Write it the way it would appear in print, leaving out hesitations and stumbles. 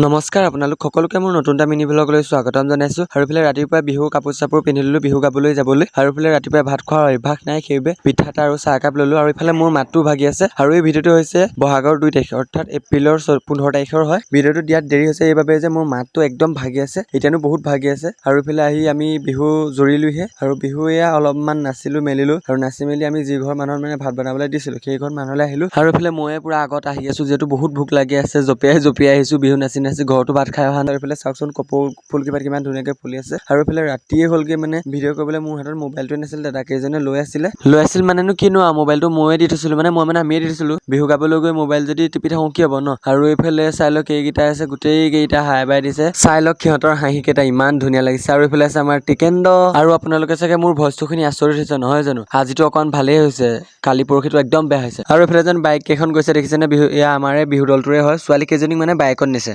নমস্কাৰ আপোনালোক সকলোকে মোৰ নতুন এটা মিনি ভ্লগলৈ স্বাগতম জনাইছো। আৰু ইফালে ৰাতিপুৱা বিহু কাপোৰ চাপোৰ পিন্ধি ললো বিহু গাবলৈ যাবলৈ। আৰু ইফালে ৰাতিপুৱা ভাত খোৱাৰ অভ্যাস নাই, সেইবাবে পিঠা এটা আৰু চাহ একাপ ললো। আৰু ইফালে মোৰ মাতটো ভাগি আছে। আৰু এই ভিডিঅ'টো হৈছে বহাগৰ 2 তাৰিখ অৰ্থাৎ এপ্ৰিলৰ 15 তাৰিখৰ হয়। ভিডিঅ'টো দিয়াত দেৰি হৈছে এইবাবে যে মোৰ মাতটো একদম ভাগি আছে, এতিয়ানো বহুত ভাগি আছে। আৰু ইফালে আহি আমি বিহু জুৰিলোহে। আৰু বিহু এয়া অলপমান নাচিলো মেলিলো। আৰু নাচি মেলি আমি যি ঘৰ মানুহৰ মানে ভাত বনাবলৈ দিছিলো সেই ঘৰ মানুহলৈ আহিলো। আৰু ইফালে ময়ে পুৰা আগত আহি আছো, যিহেতু বহুত ভোক লাগি আছে। জপিয়াই আহিছো বিহু নাচি ঘৰটো ভাত খাই অহা নাই। এইফালে চাওকচোন কপৌ ফুল কিবা কিমান ধুনীয়াকে ফুলি আছে। আৰু এইফালে ৰাতিয়ে হ'লগে মানে ভিডিঅ' কৰিবলৈ মোৰ হাতত মোবাইলটো নাছিল, দাদা কেইজনে লৈ আছিল মানেনো কিনো আৰু মোবাইলটো ময়ে দি থৈছিলো, মই আমিয়ে দি থৈছিলো। বিহু গাবলৈ গৈ মোবাইল যদি টিপি থাকো কি হ'ব ন। আৰু এইফালে চাই লওক কেইকেইটা আছে, গোটেই কেইটা হাই বাই দিছে। চাই লওক সিহঁতৰ হাঁহি কেইটা ইমান ধুনীয়া লাগিছে। আৰু এইফালে আছে আমাৰ টিকেন্দ। আৰু আপোনালোকে চাগে মোৰ ভইচটো শুনি আচৰিত হৈছে নহয় জানো? আজিতো অকণ ভালেই হৈছে, কালি পৰহিটো একদম বেয়া হৈছে। আৰু এইফালে যেন বাইক কেইখন গৈছে দেখিছেনে? বিহু এয়া আমাৰে বিহু দলটোৰে হয়, ছোৱালী কেইজনীক মানে বাইকত নিছে।